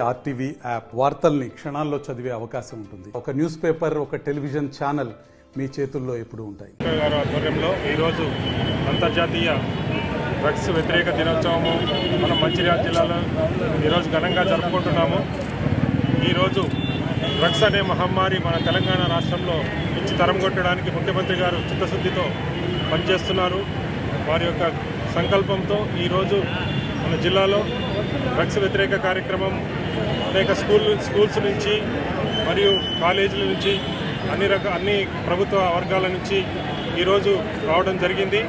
RTV app వార్తల్ని క్షణాల్లో చదివే అవకాశం ఉంటుంది. ఒక న్యూస్ పేపర్, ఒక టెలివిజన్ ఛానల్ మీ చేతుల్లో ఎప్పుడూ ఉంటాయి. గారి ఆధ్వర్యంలో ఈరోజు అంతర్జాతీయ డ్రగ్స్ వ్యతిరేక దినోత్సవము మనం మంచిర్యాల జిల్లాలో ఈరోజు ఘనంగా జరుపుకుంటున్నాము. ఈరోజు డ్రగ్స్ అనే మహమ్మారి మన తెలంగాణ రాష్ట్రంలో నుంచి తరం కొట్టడానికి ముఖ్యమంత్రి గారు చిత్తశుద్ధితో పనిచేస్తున్నారు. వారి యొక్క సంకల్పంతో ఈరోజు మన జిల్లాలో డ్రగ్స్ వ్యతిరేక కార్యక్రమం అనేక స్కూల్స్ నుంచి మరియు కాలేజీల నుంచి అన్ని ప్రభుత్వ వర్గాల నుంచి ఈరోజు రావడం జరిగింది.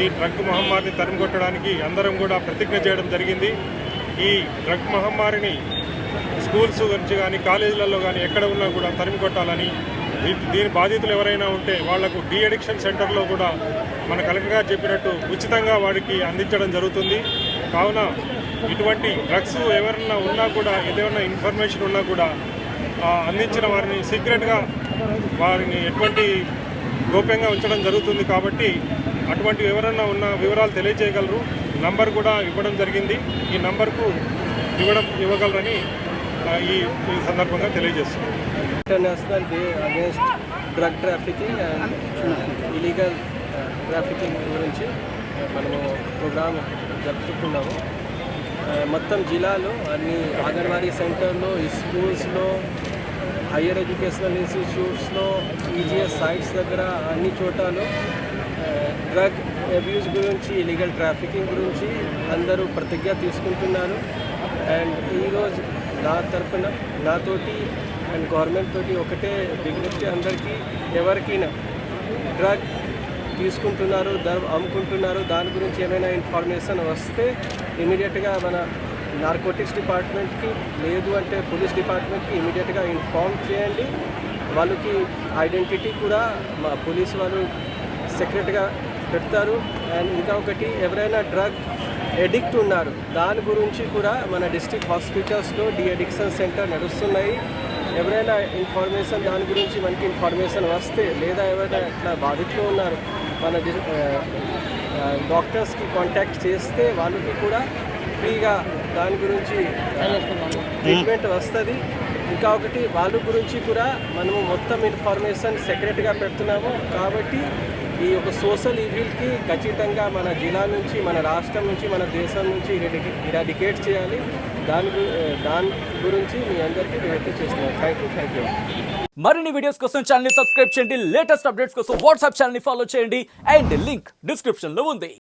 ఈ డ్రగ్ మహమ్మారిని తరిమికొట్టడానికి అందరం కూడా ప్రతిజ్ఞ చేయడం జరిగింది. ఈ డ్రగ్ మహమ్మారిని స్కూల్స్ నుంచి కానీ కాలేజీలలో కానీ ఎక్కడ ఉన్నా కూడా తరిమికొట్టాలని, దీని బాధితులు ఎవరైనా ఉంటే వాళ్లకు డీ అడిక్షన్ సెంటర్లో కూడా మన కలెక్టర్ గారు చెప్పినట్టు ఉచితంగా వాడికి అందించడం జరుగుతుంది. కావున ఇటువంటి డ్రగ్స్ ఎవరైనా ఉన్నా కూడా, ఏదైనా ఇన్ఫర్మేషన్ ఉన్నా కూడా అందించిన వారిని సీక్రెట్గా వారిని ఎటువంటి గోప్యంగా ఉంచడం జరుగుతుంది. కాబట్టి అటువంటి ఎవరైనా ఉన్న వివరాలు తెలియజేయగలరు. నంబర్ కూడా ఇవ్వడం జరిగింది. ఈ నంబర్కు ఇవ్వగలరని ఈ సందర్భంగా తెలియజేస్తున్నాం. International day against drug trafficking and illegal trafficking గురించి మనము ప్రోగ్రామ్ జరుపుకున్నాము. మొత్తం జిల్లాలో అన్ని అంగన్వాడీ సెంటర్లో, స్కూల్స్లో, హయ్యర్ ఎడ్యుకేషనల్ ఇన్స్టిట్యూట్స్లో, ఈజీఎస్ సైట్స్ దగ్గర అన్ని చోటాలో డ్రగ్ అబ్యూస్ గురించి, ఇలీగల్ ట్రాఫికింగ్ గురించి అందరూ ప్రతిజ్ఞ తీసుకుంటున్నారు. అండ్ ఈరోజు నా తరఫున నాతోటి అండ్ గవర్నమెంట్ తోటి ఒకటే విజ్ఞప్తి, అందరికీ ఎవరికైనా డ్రగ్ తీసుకుంటున్నారు, అమ్ముకుంటున్నారు, దాని గురించి ఏమైనా ఇన్ఫర్మేషన్ వస్తే ఇమీడియట్గా మన నార్కోటిక్స్ డిపార్ట్మెంట్కి, లేదు అంటే పోలీస్ డిపార్ట్మెంట్కి ఇమీడియట్గా ఇన్ఫార్మ్ చేయండి. వాళ్ళకి ఐడెంటిటీ కూడా మా పోలీస్ వాళ్ళు సెక్రెట్గా పెడతారు. అండ్ ఇంకా ఒకటి, ఎవరైనా డ్రగ్ ఎడిక్ట్ ఉన్నారు దాని గురించి కూడా మన డిస్ట్రిక్ట్ హాస్పిటల్స్లో డీ అడిక్షన్ సెంటర్ నడుస్తున్నాయి. ఎవరైనా ఇన్ఫర్మేషన్ దాని గురించి మనకి ఇన్ఫర్మేషన్ వస్తే, లేదా ఎవరైనా ఇట్లా బాధితులు ఉన్నారు మన డాక్టర్స్కి కాంటాక్ట్ చేస్తే వాళ్ళకి కూడా ఫ్రీగా దాని గురించి ట్రీట్మెంట్ వస్తుంది. ఇంకా ఒకటి, వాళ్ళ గురించి కూడా మనము మొత్తం ఇన్ఫర్మేషన్ సెక్రెట్గా పెడుతున్నాము. కాబట్టి ఈ యొక్క సోషల్ ఈవిల్కి ఖచ్చితంగా మన జిల్లా నుంచి, మన రాష్ట్రం నుంచి, మన దేశం నుంచి ఇరాడికేట్ చేయాలి. దాని గురించి మీ అందరికీ విజ్ఞప్తి చేస్తున్నాను. Thank you. మరిన్ని వీడియోస్ కోసం ఛానల్ ని సబ్స్క్రైబ్ చేయండి. లేటెస్ట్ అప్డేట్స్ కోసం వాట్సాప్ ఛానల్ ని ఫాలో చేయండి. అండ్ లింక్ డిస్క్రిప్షన్ లో ఉంది.